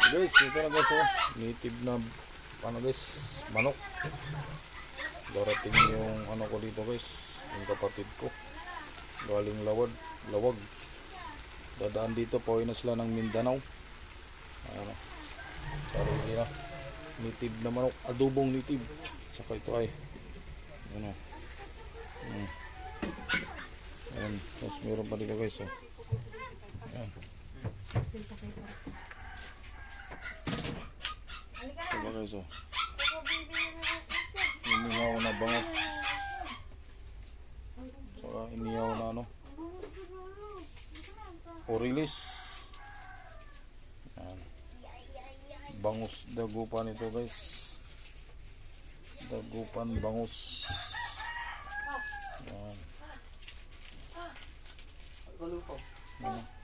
Guys, ito na guys, oh. Native na ano guys, manok. Darating yung ano ko dito guys, yung kapatid ko. Galing Lawag. Dadaan dito, pauwi na sila ng Mindanao. Ano, sarili na. Native na manok, adobong native. Saka ito ay ano. Ayan, tapos meron pa dito guys, oh. Ayan. Diba guys, oh. Inihaw na bangus. Saka inihaw na ano, orilis. Ayan. Bangus dagupan ito guys. Dagupan bangus. Ayan. Ayan.